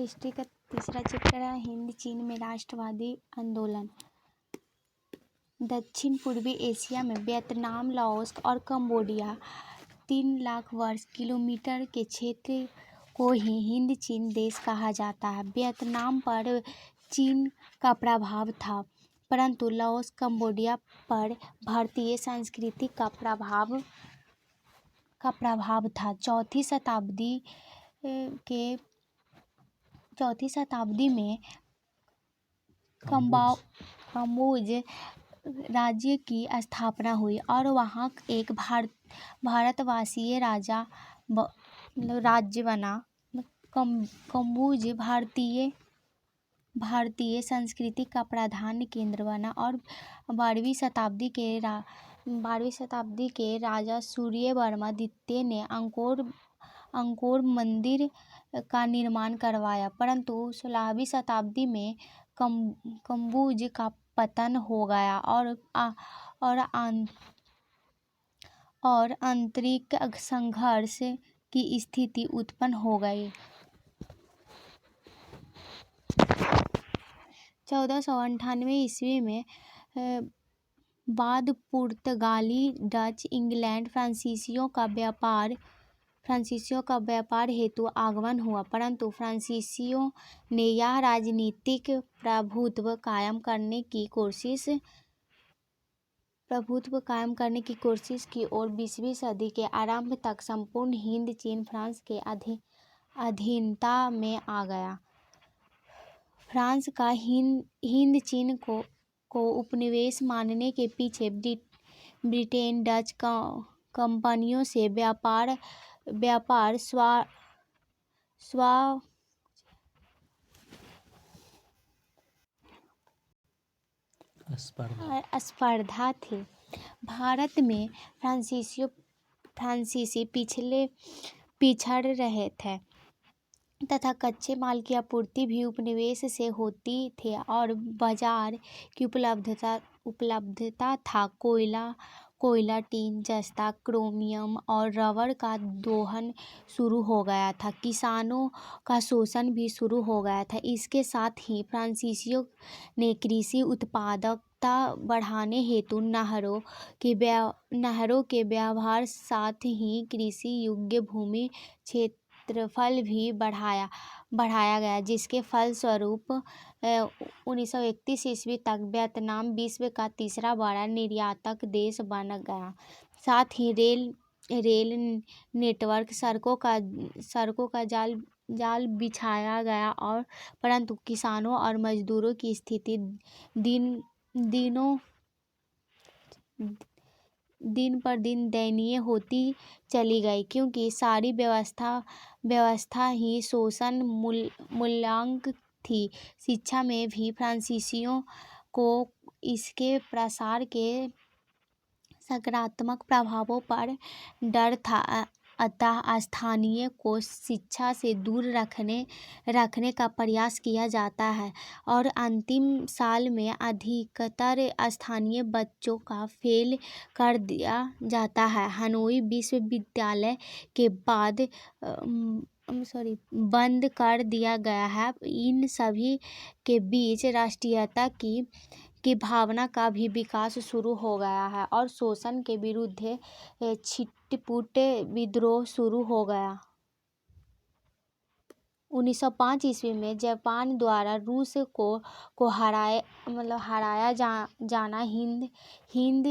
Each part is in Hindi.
हिस्ट्री का तीसरा चैप्टर है हिंद चीन में राष्ट्रवादी आंदोलन। दक्षिण पूर्वी एशिया में वियतनाम, लाओस और कंबोडिया 3 लाख वर्ग किलोमीटर के क्षेत्र को ही हिंद चीन देश कहा जाता है। वियतनाम पर चीन का प्रभाव था, परंतु लाओस, कंबोडिया पर भारतीय संस्कृति का प्रभाव था। चौथी शताब्दी में कंबोज राज्य की स्थापना हुई और वहाँ एक भारतवासी राज्य बना। कंबोज भारतीय संस्कृति का प्रधान केंद्र बना और 12वीं शताब्दी के राजा सूर्यवर्मन द्वितीय ने अंकोर मंदिर का निर्माण करवाया, परंतु 16वीं शताब्दी में कंबोज का पतन हो गया और आंतरिक संघर्ष की स्थिति उत्पन्न हो गई। 1498 ईस्वी में बाद पुर्तगाली, डच, इंग्लैंड फ्रांसीसियों का व्यापार हेतु आगमन हुआ, परंतु फ्रांसीसियों ने यह राजनीतिक प्रभुत्व कायम करने की कोशिश की और 20वीं सदी के आरंभ तक संपूर्ण हिंद चीन फ्रांस के अधीनता में आ गया। फ्रांस का हिंद चीन को उपनिवेश मानने के पीछे ब्रिटेन, डच कंपनियों से व्यापार स्पर्धा थी। भारत में फ्रांसीसी पिछड़ रहे थे तथा कच्चे माल की आपूर्ति भी उपनिवेश से होती थी और बाजार की उपलब्धता था। कोयला, टीन, जस्ता, क्रोमियम और रबर का दोहन शुरू हो गया था। किसानों का शोषण भी शुरू हो गया था। इसके साथ ही फ्रांसीसियों ने कृषि उत्पादकता बढ़ाने हेतु नहरों के व्यवहार, साथ ही कृषि योग्य भूमि क्षेत्रफल भी बढ़ाया गया, जिसके फलस्वरूप 1931 ईस्वी तक वियतनाम विश्व का तीसरा बड़ा निर्यातक देश बन गया। साथ ही रेल नेटवर्क, सड़कों का जाल बिछाया गया और परंतु किसानों और मजदूरों की स्थिति दिन पर दिन दयनीय होती चली गई, क्योंकि सारी व्यवस्था ही शोषण मूल्यांक थी। शिक्षा में भी फ्रांसीसियों को इसके प्रसार के सकारात्मक प्रभावों पर डर था, अतः स्थानीय को शिक्षा से दूर रखने का प्रयास किया जाता है और अंतिम साल में अधिकतर स्थानीय बच्चों का फेल कर दिया जाता है। हनोई विश्वविद्यालय के बाद बंद कर दिया गया है। इन सभी के बीच राष्ट्रीयता की भावना का भी विकास शुरू हो गया है और शोषण के विरुद्ध छिटपुट विद्रोह शुरू हो गया। 1905 ईस्वी में जापान द्वारा रूस को हराया जाना हिंद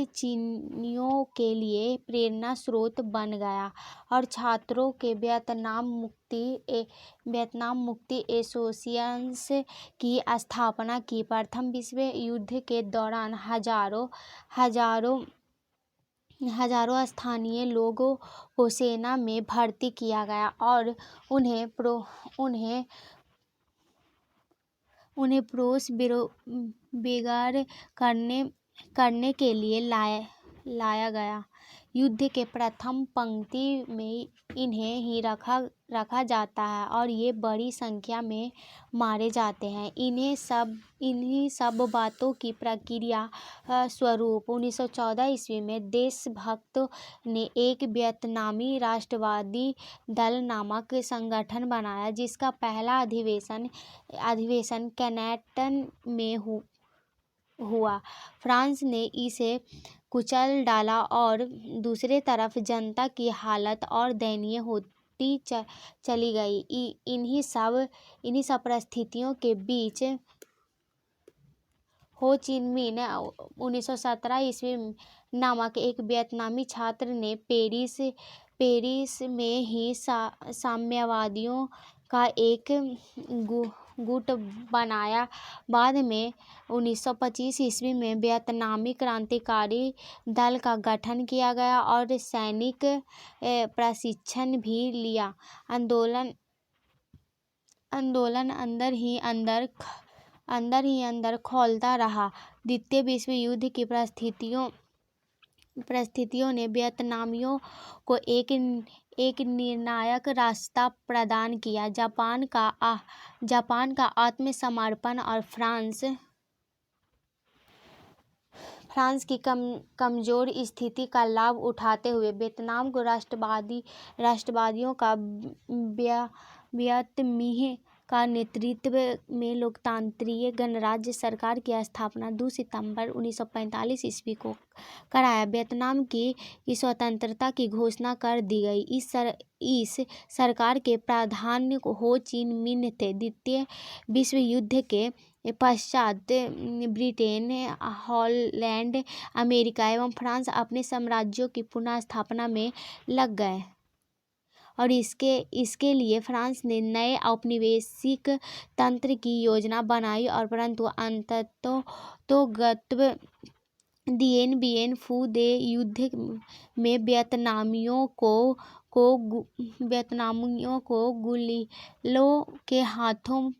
चीनियों के लिए प्रेरणा स्रोत बन गया और छात्रों के वियतनाम मुक्ति एसोसिएशन की स्थापना की। प्रथम विश्व युद्ध के दौरान हजारों स्थानीय लोगों को सेना में भर्ती किया गया और उन्हें रोष बेगार करने के लिए लाया गया। युद्ध के प्रथम पंक्ति में इन्हें ही रखा जाता है और ये बड़ी संख्या में मारे जाते हैं। इन्हीं सब बातों की प्रक्रिया स्वरूप 1914 ईस्वी में देशभक्तों ने एक वियतनामी राष्ट्रवादी दल नामक संगठन बनाया, जिसका पहला अधिवेशन कैन्टन में हुआ। फ्रांस ने इसे कुचल डाला और दूसरी तरफ जनता की हालत और दयनीय होती चली गई। इन्हीं सब परिस्थितियों के बीच हो चिन मिन 1917 ईस्वी नामक एक वियतनामी छात्र ने पेरिस में ही साम्यवादियों का एक गुट बनाया। बाद में 1925 ईस्वी में वियतनामी क्रांतिकारी दल का गठन किया गया और सैनिक प्रशिक्षण भी लिया। आंदोलन अंदर ही अंदर खौलता रहा। द्वितीय विश्व युद्ध की परिस्थितियों ने वियतनामियों को एक निर्णायक रास्ता प्रदान किया। जापान का आत्मसमर्पण और फ्रांस की कमजोर स्थिति का लाभ उठाते हुए वियतनाम को राष्ट्रवादियों का वियतमिन्ह का नेतृत्व में लोकतांत्रिक गणराज्य सरकार की स्थापना 2 सितंबर 1945 ईस्वी को कराया। वियतनाम की स्वतंत्रता की घोषणा कर दी गई। इस सरकार के प्रधान हो चिन मिन्ह थे। द्वितीय विश्व युद्ध के पश्चात ब्रिटेन, हॉलैंड, अमेरिका एवं फ्रांस अपने साम्राज्यों की पुनः स्थापना में लग गए और इसके लिए फ्रांस ने नए औपनिवेशिक तंत्र की योजना बनाई और परंतु अंततोगत्वा दिएन बिएन फू दे युद्ध में वियतनामियों को गुरिल्लों के हाथों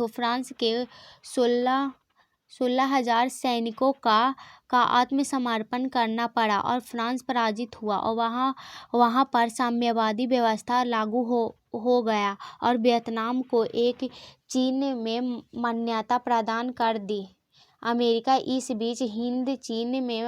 फ्रांस के 16,000 सैनिकों का आत्मसमर्पण करना पड़ा और फ्रांस पराजित हुआ और वहाँ पर साम्यवादी व्यवस्था लागू हो गया और वियतनाम को एक चीन में मान्यता प्रदान कर दी। अमेरिका इस बीच हिंद चीन में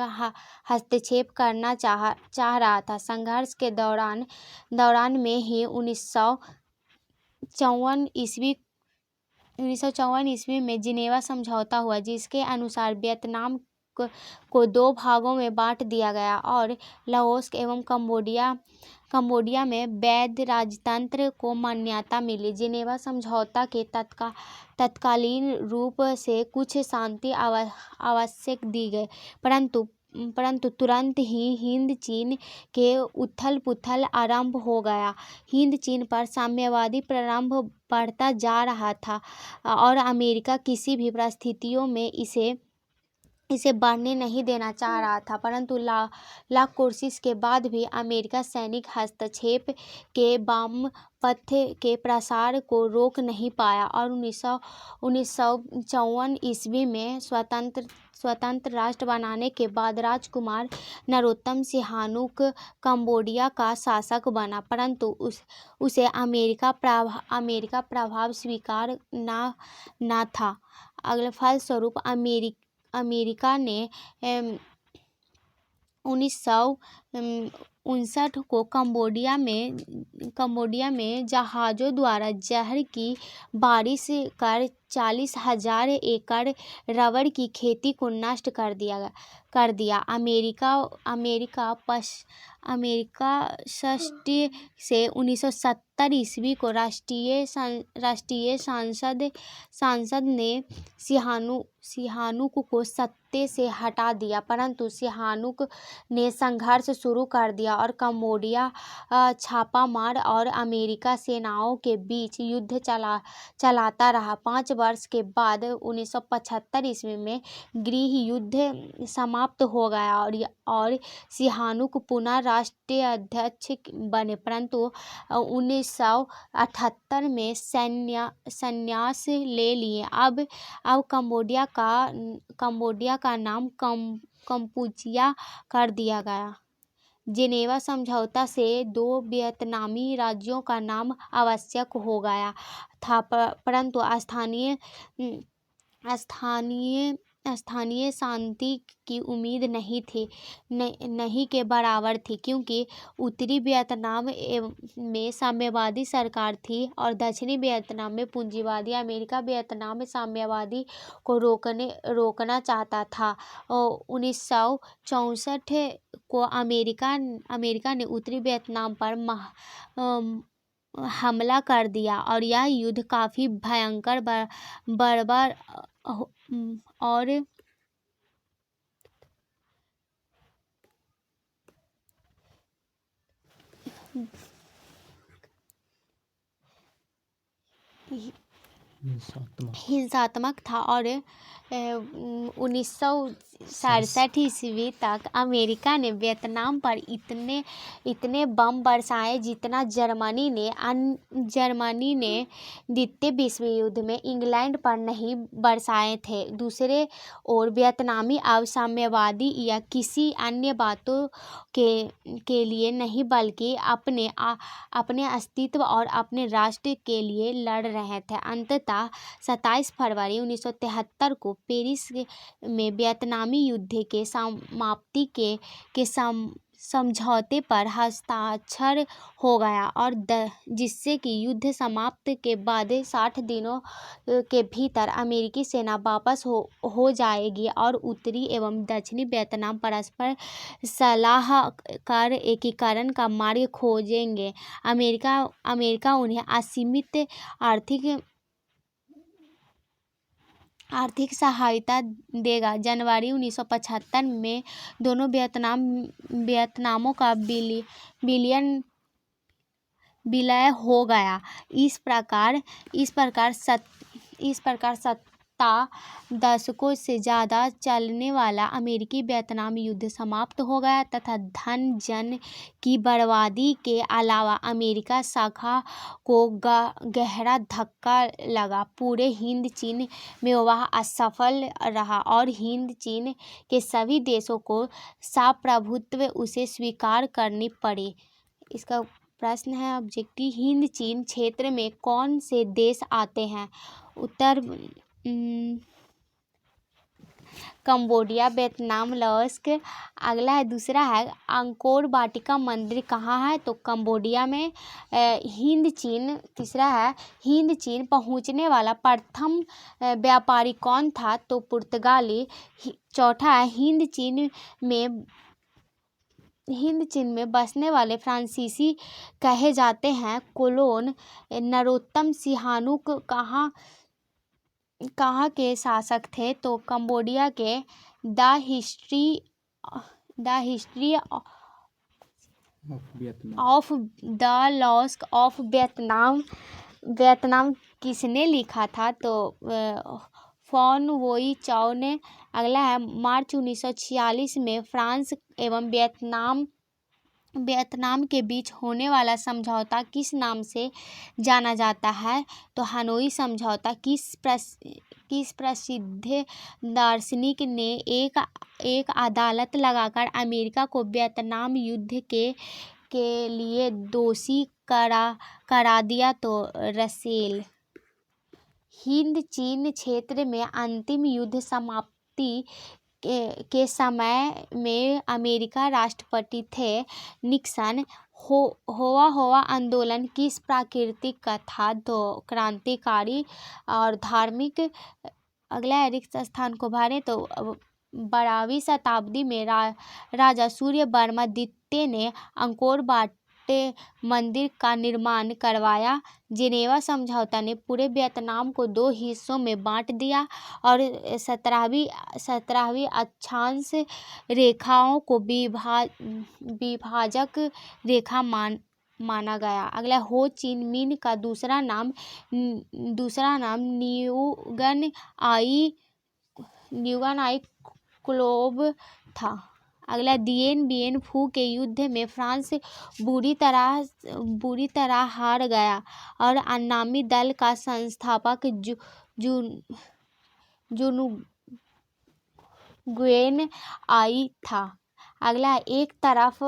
हस्तक्षेप करना चाह रहा था। संघर्ष के दौरान में ही 1954 ईस्वी में जिनेवा समझौता हुआ, जिसके अनुसार वियतनाम को 2 भागों में बांट दिया गया और लाओस एवं कंबोडिया में वैध राजतंत्र को मान्यता मिली। जिनेवा समझौता के तत्कालीन रूप से कुछ शांति आवश्यक दी गई, परंतु तुरंत ही हिंद चीन के उथल-पुथल आरंभ हो गया। हिंद चीन पर साम्यवादी प्रभाव बढ़ता जा रहा था और अमेरिका किसी भी परिस्थितियों में इसे बढ़ने नहीं देना चाह रहा था, परंतु लाख कोशिश के बाद भी अमेरिका सैनिक हस्तक्षेप के वामपंथ के प्रसार को रोक नहीं पाया और 1954 ईस्वी में स्वतंत्र राष्ट्र बनने के बाद राजकुमार नरोत्तम सिहानुक कंबोडिया का शासक बना, परंतु उसे अमेरिका प्रभाव स्वीकार न था। अगले फलस्वरूप अमेरिका ने 1959 को कंबोडिया में जहाज़ों द्वारा जहर की बारिश कर 40,000 एकड़ रबर की खेती को नष्ट कर दिया। अमेरिका षष्ठी से 1970 ईस्वी को राष्ट्रीय संसद ने सिहानुक को सत्ता से हटा दिया, परंतु सिहानुक ने संघर्ष शुरू कर दिया और कंबोडिया छापामार और अमेरिका सेनाओं के बीच युद्ध चलाता रहा। 5 वर्ष के बाद 1975 ईस्वी में गृह युद्ध समाप्त हो गया और सिहानुक पुनः राष्ट्राध्यक्ष बने, परंतु 1978 में संन्यास ले लिए। अब कंबोडिया का नाम कंपूचिया कर दिया गया। जेनेवा समझौता से 2 वियतनामी राज्यों का नाम आवश्यक हो गया था, परंतु स्थानीय शांति की उम्मीद नहीं के बराबर थी, क्योंकि उत्तरी वियतनाम में साम्यवादी सरकार थी और दक्षिणी वियतनाम में पूंजीवादी। अमेरिका वियतनाम में साम्यवादी को रोकना चाहता था। 1964 को अमेरिका ने उत्तरी वियतनाम पर हमला कर दिया और यह युद्ध काफी भयंकर, बर्बर और हिंसात्मक था और 1967 ईस्वी तक अमेरिका ने वियतनाम पर इतने बम बरसाए जितना जर्मनी ने द्वितीय विश्व युद्ध में इंग्लैंड पर नहीं बरसाए थे। दूसरे ओर वियतनामी अब साम्यवादी या किसी अन्य बातों के लिए नहीं, बल्कि अपने अस्तित्व और अपने राष्ट्र के लिए लड़ रहे थे। अंततः 27 फरवरी 1973 को पेरिस में वियतनामी युद्ध के समाप्ति के समझौते पर हस्ताक्षर हो गया और जिससे कि युद्ध समाप्ति के बाद 60 दिनों के भीतर अमेरिकी सेना वापस हो जाएगी और उत्तरी एवं दक्षिणी वियतनाम परस्पर सलाह कर एकीकरण का मार्ग खोजेंगे। अमेरिका उन्हें असीमित आर्थिक सहायता देगा। जनवरी 1975 में दोनों वियतनामों का विलय हो गया। इस प्रकार 17 दशकों से ज्यादा चलने वाला अमेरिकी वियतनाम युद्ध समाप्त हो गया तथा धन जन की बर्बादी के अलावा अमेरिका शाखा को गहरा धक्का लगा। पूरे हिंद चीन में वह असफल रहा और हिंद चीन के सभी देशों को साप्रभुत्व उसे स्वीकार करनी पड़ी। इसका प्रश्न है ऑब्जेक्टिव, हिंद चीन क्षेत्र में कौन से देश आते हैं? उत्तर कंबोडिया, वियतनाम, लाओस। अगला है, दूसरा है अंकोर वाटिका मंदिर कहाँ है? तो कंबोडिया में। हिंद चीन, तीसरा है हिंद चीन पहुँचने वाला प्रथम व्यापारी कौन था? तो पुर्तगाली। चौथा है हिंद चीन में बसने वाले फ्रांसीसी कहे जाते हैं कोलोन। नरोत्तम सिहानुक कहाँ के शासक थे? तो कंबोडिया के। The history of the loss of Vietnam किसने लिखा था? तो फॉन वोई चाओ ने। अगला है, मार्च 1946 में फ्रांस एवं वियतनाम के बीच होने वाला समझौता किस नाम से जाना जाता है? तो हनोई समझौता। किस प्रसिद्ध दार्शनिक ने एक अदालत लगाकर अमेरिका को वियतनाम युद्ध के लिए दोषी करा दिया? तो रसेल। हिंद चीन क्षेत्र में अंतिम युद्ध समाप्ति के समय में अमेरिका राष्ट्रपति थे निक्सन। होवा आंदोलन किस प्रकृति का था? तो क्रांतिकारी और धार्मिक। अगला है, रिक्त स्थान को भरें। तो 12वीं शताब्दी में राजा सूर्यवर्मा द्वितीय ने अंकोर वाट मंदिर का निर्माण करवाया। जेनेवा समझौता ने पूरे वियतनाम को 2 हिस्सों में बांट दिया और 17वीं अक्षांश रेखाओं को विभाजक रेखा माना गया। अगला, हो चिन मिन का दूसरा नाम न्युगन आई क्लोव था। अगला, दिएन बिएन फू के युद्ध में फ्रांस बुरी तरह हार गया और अन्नामी दल का संस्थापक जुनुगुएन आई था। अगला, एक तरफ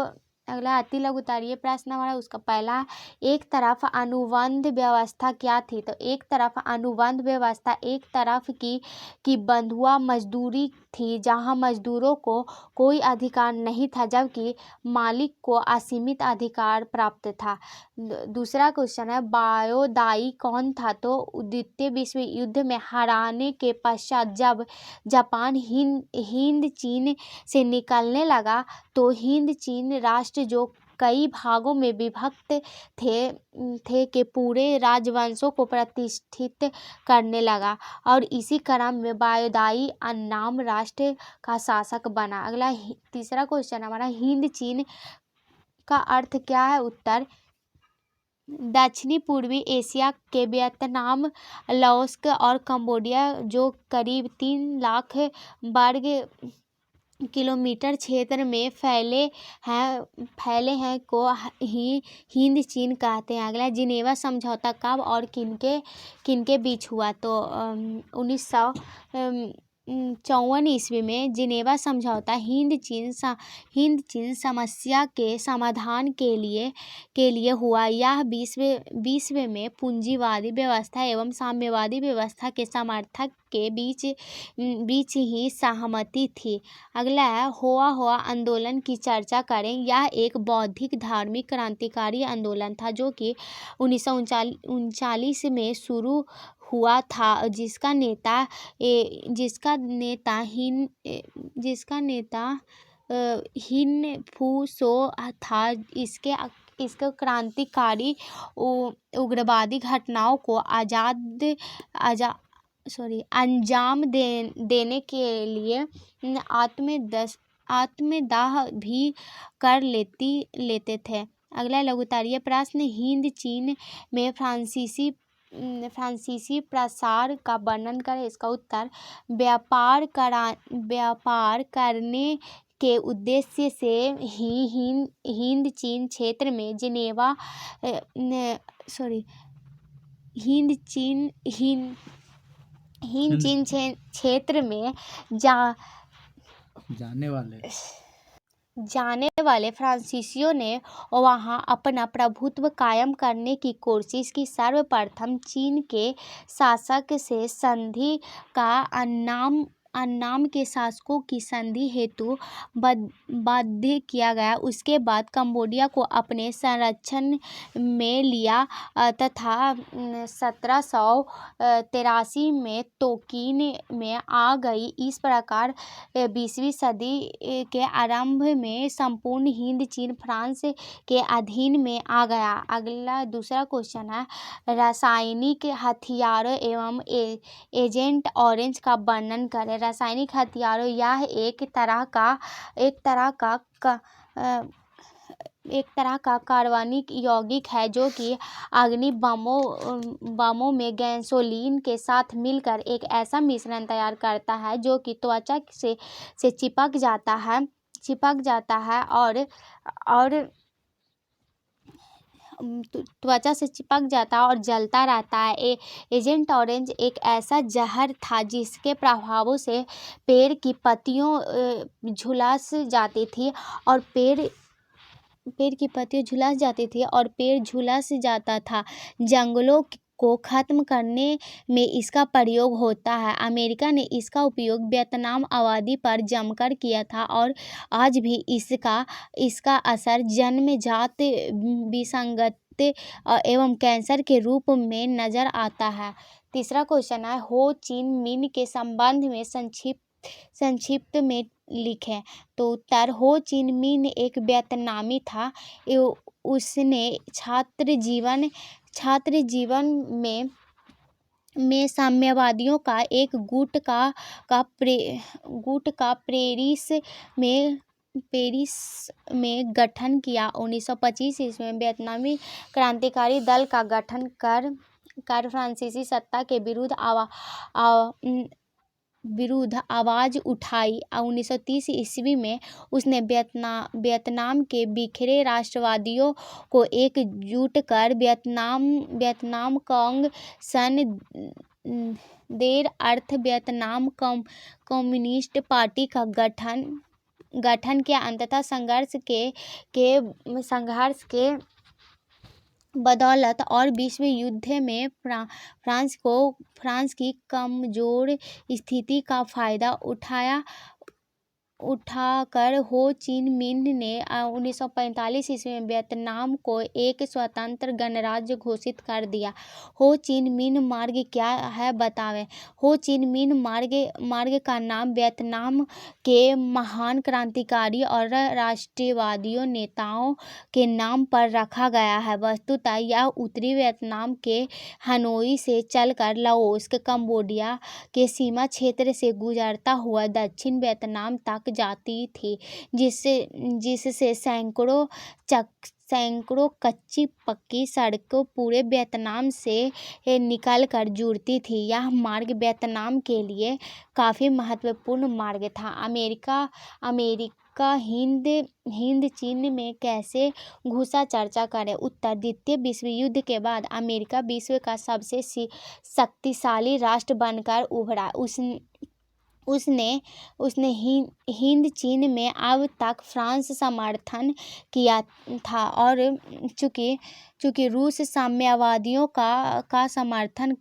अगला अति लघुत्तरीय प्रश्न हमारा उसका पहला, एक तरफ अनुबंध व्यवस्था क्या थी? तो एक तरफ अनुबंध व्यवस्था एक तरफ की बंधुआ मजदूरी थी, जहां मजदूरों को कोई अधिकार नहीं था जबकि मालिक को असीमित अधिकार प्राप्त था। दूसरा क्वेश्चन है, वायोदाई कौन था? तो द्वितीय विश्व युद्ध में हारने के पश्चात जब जापान हिंद चीन से निकलने लगा तो हिंद चीन राष्ट्र जो कई भागों में विभक्त थे के पूरे राजवंशों को प्रतिष्ठित करने लगा और इसी क्रम में वायोदाई अन्नाम राष्ट्र का शासक बना। अगला तीसरा क्वेश्चन हमारा, हिंद चीन का अर्थ क्या है? उत्तर, दक्षिणी पूर्वी एशिया के वियतनाम, लाओस और कंबोडिया जो करीब 3 लाख वर्ग किलोमीटर क्षेत्र में फैले हैं को ही हिंद चीन कहते हैं। अगला, जिनेवा समझौता कब और किनके बीच हुआ? तो 1954 ईस्वी में जिनेवा समझौता हिंद चीन समस्या के समाधान के लिए हुआ। यह विश्व में पूंजीवादी व्यवस्था एवं साम्यवादी व्यवस्था के समर्थक के बीच ही सहमति थी। अगला है, होआ आंदोलन की चर्चा करें। यह एक बौद्धिक धार्मिक क्रांतिकारी आंदोलन था जो कि 1939 में शुरू हुआ था, जिसका नेता हिन फू सो था। इसके क्रांतिकारी उग्रवादी घटनाओं को अंजाम देने के लिए आत्मदाह भी कर लेते थे। अगला लघुत्तरीय प्रश्न, हिंद चीन में फ्रांसीसी प्रसार का वर्णन करें। इसका उत्तर, व्यापार करने के उद्देश्य से ही हिंद चीन क्षेत्र में हिंद चीन क्षेत्र में जाने वाले फ्रांसीसियों ने वहां अपना प्रभुत्व कायम करने की कोशिश की। सर्वप्रथम चीन के शासक से संधि का अन्नाम के शासकों की संधि हेतु बाध्य किया गया। उसके बाद कंबोडिया को अपने संरक्षण में लिया तथा 1783 में तोकीन में आ गई। इस प्रकार 20वीं सदी के आरंभ में संपूर्ण हिंद चीन फ्रांस के अधीन में आ गया। अगला दूसरा क्वेश्चन है, रासायनिक हथियारों एवं एजेंट ऑरेंज का वर्णन करें। रासायनिक हथियारों, यह एक तरह का कार्बनिक यौगिक है जो कि अग्नि बमों में गैसोलीन के साथ मिलकर एक ऐसा मिश्रण तैयार करता है जो कि त्वचा से चिपक जाता है और जलता रहता है। एजेंट ऑरेंज एक ऐसा जहर था जिसके प्रभावों से पेड़ की पत्तियां झुलस जाती थी और पेड़ झुलस जाता था। जंगलों को खत्म करने में इसका प्रयोग होता है। अमेरिका ने इसका उपयोग वियतनाम आबादी पर जमकर किया था और आज भी इसका असर जन्मजात विसंगति एवं कैंसर के रूप में नजर आता है। तीसरा क्वेश्चन है, हो चिन मिन के संबंध में संक्षिप्त में लिखें। तो उत्तर, हो चिन मिन एक वियतनामी था। उसने छात्र जीवन में साम्यवादियों का एक गुट का पेरिस में गठन किया। 1925 ईस्वी में वियतनामी क्रांतिकारी दल का गठन कर फ्रांसीसी सत्ता के विरुद्ध आवाज उठाई। 1930 ईस्वी में उसने वियतनाम के बिखरे राष्ट्रवादियों को एकजुट कर वियतनाम कांग सन देर अर्थ वियतनाम कम्युनिस्ट पार्टी का गठन गठन के अंततः संघर्ष के बदौलत और विश्व युद्ध में फ्रांस की कमजोर स्थिति का फायदा उठाकर हो चिन मिन ने 1945 ईस्वी में वियतनाम को एक स्वतंत्र गणराज्य घोषित कर दिया। हो चिन मिन मार्ग क्या है बतावें। हो चिन मिन मार्ग का नाम वियतनाम के महान क्रांतिकारी और राष्ट्रवादी नेताओं के नाम पर रखा गया है। वस्तुतः यह उत्तरी वियतनाम के हनोई से चलकर लाओस, कंबोडिया के सीमा क्षेत्र से गुजरता हुआ दक्षिण वियतनाम तक जाती थी, जिससे सैकड़ों कच्ची पक्की सड़कें पूरे वियतनाम से निकलकर जुड़ती थी। यह मार्ग वियतनाम के लिए काफ़ी महत्वपूर्ण मार्ग था। अमेरिका हिंद चीन में कैसे घुसा, चर्चा करें। उत्तर, द्वितीय विश्व युद्ध के बाद अमेरिका विश्व का सबसे शक्तिशाली राष्ट्र बनकर उभरा। उसने हिंद चीन में अब तक फ्रांस समर्थन किया था, और चूंकि रूस साम्यवादियों का समर्थन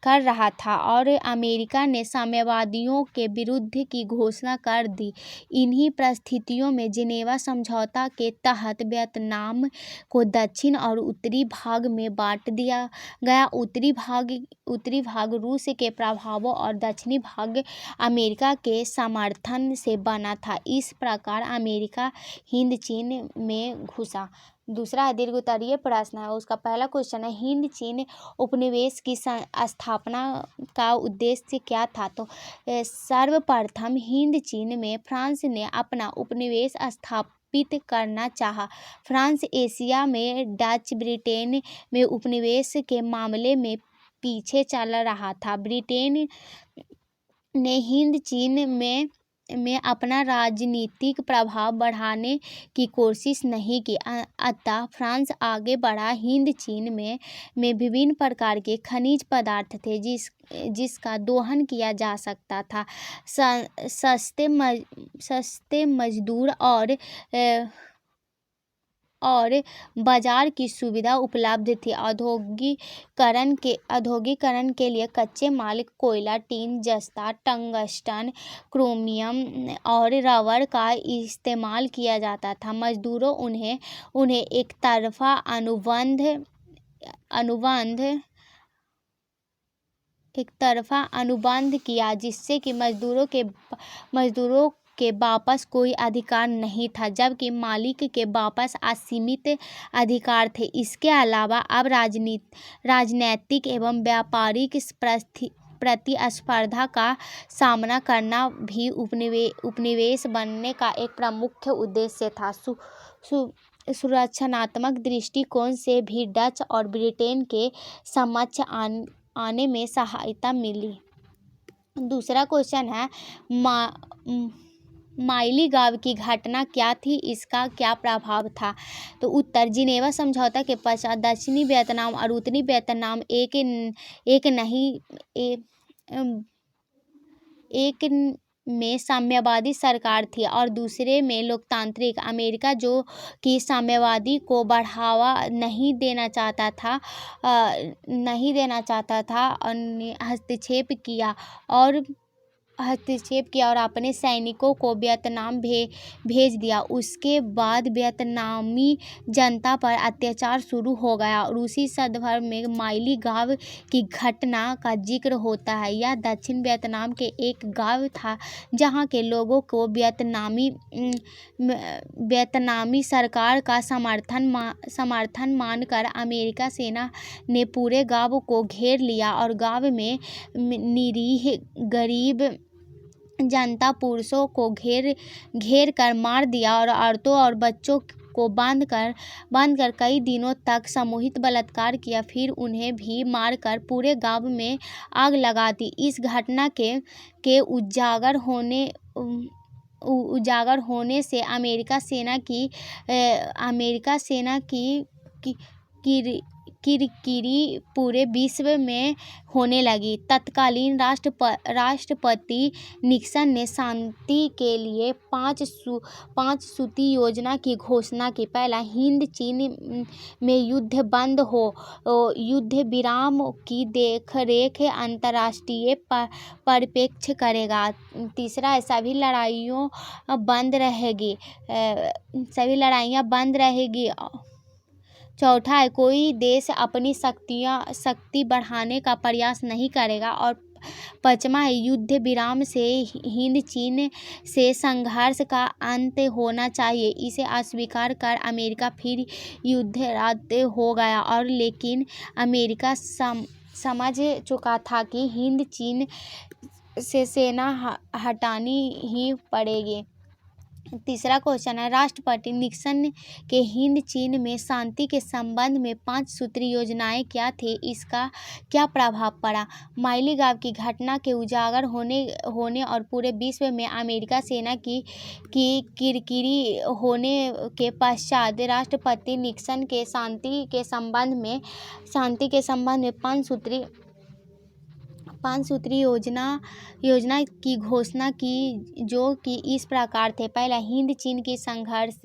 कर रहा था और अमेरिका ने साम्यवादियों के विरुद्ध की घोषणा कर दी। इन्हीं परिस्थितियों में जिनेवा समझौता के तहत वियतनाम को दक्षिण और उत्तरी भाग में बांट दिया गया। उत्तरी भाग रूस के प्रभावों और दक्षिणी भाग अमेरिका के समर्थन से बना था। इस प्रकार अमेरिका हिंद चीन में घुसा। दूसरा दीर्घ उत्तरीय प्रश्न है, उसका पहला क्वेश्चन है, हिंद चीन उपनिवेश की स्थापना का उद्देश्य क्या था। तो सर्वप्रथम हिंद चीन में फ्रांस ने अपना उपनिवेश स्थापित करना चाहा। फ्रांस एशिया में डच ब्रिटेन में उपनिवेश के मामले में पीछे चल रहा था। ब्रिटेन ने हिंद चीन में अपना राजनीतिक प्रभाव बढ़ाने की कोशिश नहीं की, अतः फ्रांस आगे बढ़ा। हिंद चीन में विभिन्न प्रकार के खनिज पदार्थ थे जिसका दोहन किया जा सकता था। सस्ते मजदूर और बाजार की सुविधा उपलब्ध थी। औद्योगिकरण के लिए कच्चे माल कोयला, टीन, जस्ता, टंगस्टन, क्रोमियम और रबर का इस्तेमाल किया जाता था। मजदूरों उन्हें एक तरफा अनुबंध किया, जिससे कि मजदूरों के वापस कोई अधिकार नहीं था, जबकि मालिक के वापस असीमित अधिकार थे। इसके अलावा अब राजनीतिक एवं व्यापारिक प्रतिस्पर्धा का सामना करना भी उपनिवेश बनने का एक प्रमुख उद्देश्य था। सुरक्षात्मक दृष्टिकोण से भी डच और ब्रिटेन के समक्ष आने में सहायता मिली। दूसरा क्वेश्चन है, माइली गाँव की घटना क्या थी, इसका क्या प्रभाव था। तो उत्तर, जिनेवा समझौता के पश्चात दक्षिणी वियतनाम और उत्तरी वियतनाम एक में साम्यवादी सरकार थी और दूसरे में लोकतांत्रिक। अमेरिका, जो कि साम्यवादी को बढ़ावा नहीं देना चाहता था, ने हस्तक्षेप किया और अपने सैनिकों को वियतनाम भेज दिया। उसके बाद वियतनामी जनता पर अत्याचार शुरू हो गया। रूसी संदर्भ में माइली गाँव की घटना का जिक्र होता है। यह दक्षिण वियतनाम के एक गाँव था जहाँ के लोगों को वियतनामी सरकार का समर्थन मानकर अमेरिका सेना ने पूरे गाँव को घेर लिया और गाँव में निरीह गरीब जनता पुरुषों को घेर कर मार दिया और औरतों और बच्चों को बांधकर कई दिनों तक सामूहिक बलात्कार किया, फिर उन्हें भी मारकर पूरे गांव में आग लगा दी। इस घटना के उजागर होने से अमेरिका सेना किरकिरी पूरे विश्व में होने लगी। तत्कालीन राष्ट्रपति निक्सन ने शांति के लिए 5 सूत्री योजना की घोषणा की। पहला, हिंद चीन में युद्ध विराम की देखरेख अंतर्राष्ट्रीय परिप्रेक्ष्य करेगा। तीसरा, सभी लड़ाइयाँ बंद रहेगी। चौथा है, कोई देश अपनी शक्ति बढ़ाने का प्रयास नहीं करेगा। और पांचवा है, युद्ध विराम से हिंद चीन से संघर्ष का अंत होना चाहिए। इसे अस्वीकार कर अमेरिका फिर युद्धरत हो गया और लेकिन अमेरिका समझ चुका था कि हिंद चीन से सेना हटानी ही पड़ेगी। तीसरा क्वेश्चन है, राष्ट्रपति निक्सन के हिंद चीन में शांति के संबंध में 5 सूत्री योजनाएं क्या थी, इसका क्या प्रभाव पड़ा। मालेगांव की घटना के उजागर होने और पूरे विश्व में अमेरिका सेना की किरकिरी होने के पश्चात राष्ट्रपति निक्सन के शांति के संबंध में 5 सूत्री योजना की घोषणा की, जो कि इस प्रकार थे। पहला, हिंद चीन की संघर्ष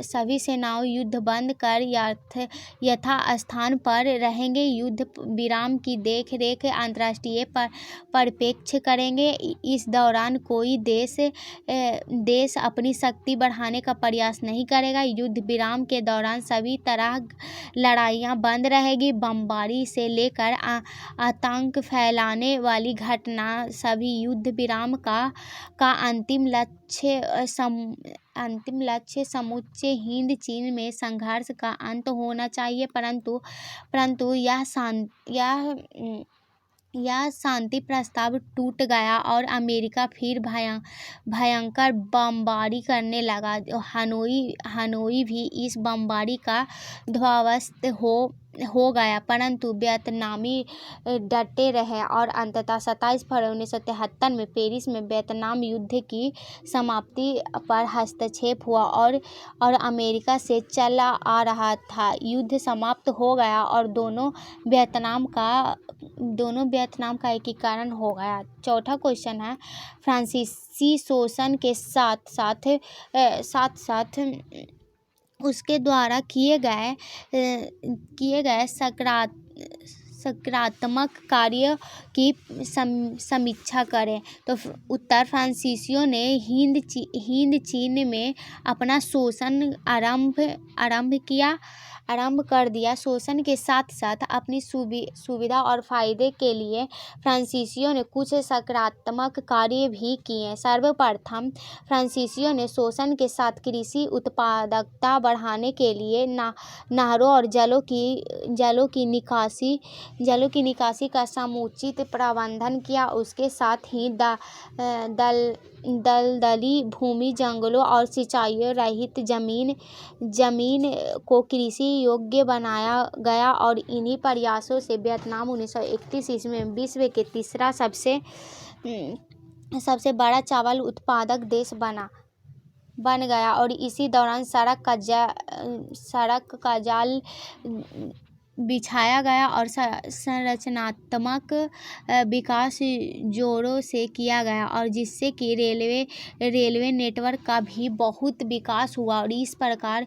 सभी सेनाओं युद्ध बंद कर यथास्थान पर रहेंगे। युद्ध विराम की देखरेख अंतर्राष्ट्रीय परिप्रेक्ष्य करेंगे। इस दौरान कोई देश अपनी शक्ति बढ़ाने का प्रयास नहीं करेगा। युद्ध विराम के दौरान सभी तरह लड़ाइयाँ बंद रहेगी। बमबारी से लेकर आतंक फैलाने वाली घटना सभी युद्ध विराम का अंतिम लक्ष्य समूचे हिंद चीन में संघर्ष का अंत होना चाहिए। परंतु यह शांति प्रस्ताव टूट गया और अमेरिका फिर भयंकर बमबारी करने लगा। हनोई भी इस बमबारी का ध्वस्त हो गया, परंतु वियतनामी डटे रहे और अंततः 27 फरवरी 1973 में पेरिस में वियतनाम युद्ध की समाप्ति पर हस्तक्षेप हुआ और अमेरिका से चला आ रहा था युद्ध समाप्त हो गया और दोनों वियतनाम का एकीकरण हो गया। चौथा क्वेश्चन है, फ्रांसीसी शोषण के साथ साथ उसके द्वारा किए गए सकारात्मक कार्य की समीक्षा करें। तो उत्तर, फ्रांसीसियों ने हिंद चीन में अपना शोषण आरंभ कर दिया। शोषण के साथ साथ अपनी सुविधा और फायदे के लिए फ्रांसीसियों ने कुछ सकारात्मक कार्य भी किए। सर्वप्रथम, फ्रांसीसियों ने शोषण के साथ कृषि उत्पादकता बढ़ाने के लिए नहरों और जलों की निकासी का समुचित प्रबंधन किया। उसके साथ ही दलदली भूमि, जंगलों और सिंचाई रहित जमीन को कृषि योग्य बनाया गया और इन्हीं प्रयासों से वियतनाम 1931 ईस्वी में विश्व के तीसरा सबसे बड़ा चावल उत्पादक देश बन गया और इसी दौरान सड़क का जाल बिछाया गया और संरचनात्मक विकास जोरों से किया गया और जिससे कि रेलवे नेटवर्क का भी बहुत विकास हुआ और इस प्रकार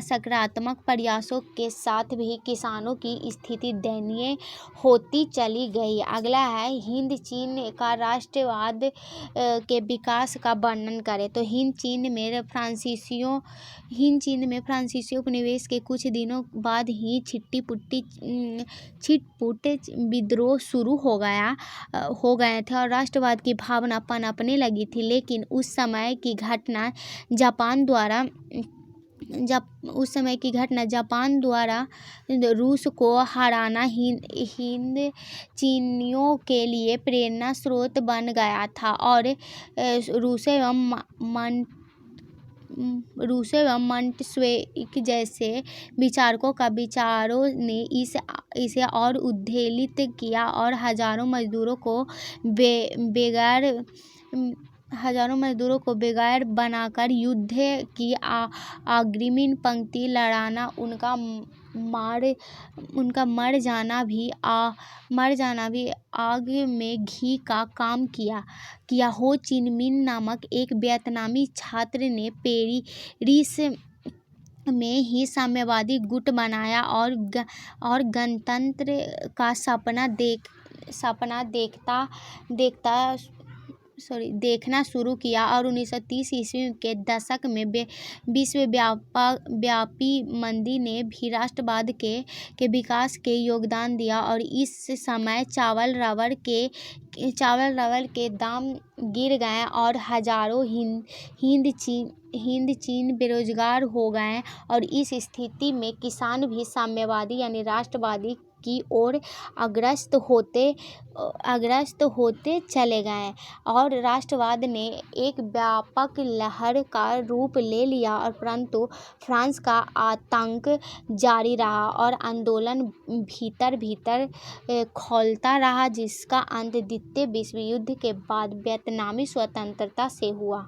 सकारात्मक प्रयासों के साथ भी किसानों की स्थिति दयनीय होती चली गई। अगला है, हिंद चीन का राष्ट्रवाद के विकास का वर्णन करें। तो हिंद चीन में फ्रांसीसी उपनिवेश के कुछ दिनों बाद ही छिटपुट विद्रोह शुरू हो गए थे और राष्ट्रवाद की भावना पनपने लगी थी। लेकिन उस समय की घटना जापान द्वारा रूस को हराना हिंद चीनियों के लिए प्रेरणा स्रोत बन गया था और रूसो एवं मोंटेस्क्यू जैसे विचारों ने इसे और उद्वेलित किया और हजारों मजदूरों को हजारों मजदूरों को बेघर बनाकर युद्ध की अग्रिम पंक्ति लड़ाना, उनका मर जाना भी आग में घी का काम किया। हो चिन मिन नामक एक वियतनामी छात्र ने पेरिस में ही साम्यवादी गुट बनाया और गणतंत्र का सपना देखना शुरू किया और 1930 ईस्वी के दशक में विश्वव्यापी मंदी ने भी राष्ट्रवाद के विकास के योगदान दिया और इस समय चावल रबर के दाम गिर गए और हजारों हिंद चीन बेरोजगार हो गए और इस स्थिति में किसान भी साम्यवादी यानी राष्ट्रवादी की ओर अग्रसर होते चले गए और राष्ट्रवाद ने एक व्यापक लहर का रूप ले लिया और परंतु फ्रांस का आतंक जारी रहा और आंदोलन भीतर खौलता रहा, जिसका अंत द्वितीय विश्व युद्ध के बाद वियतनामी स्वतंत्रता से हुआ।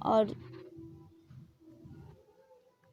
और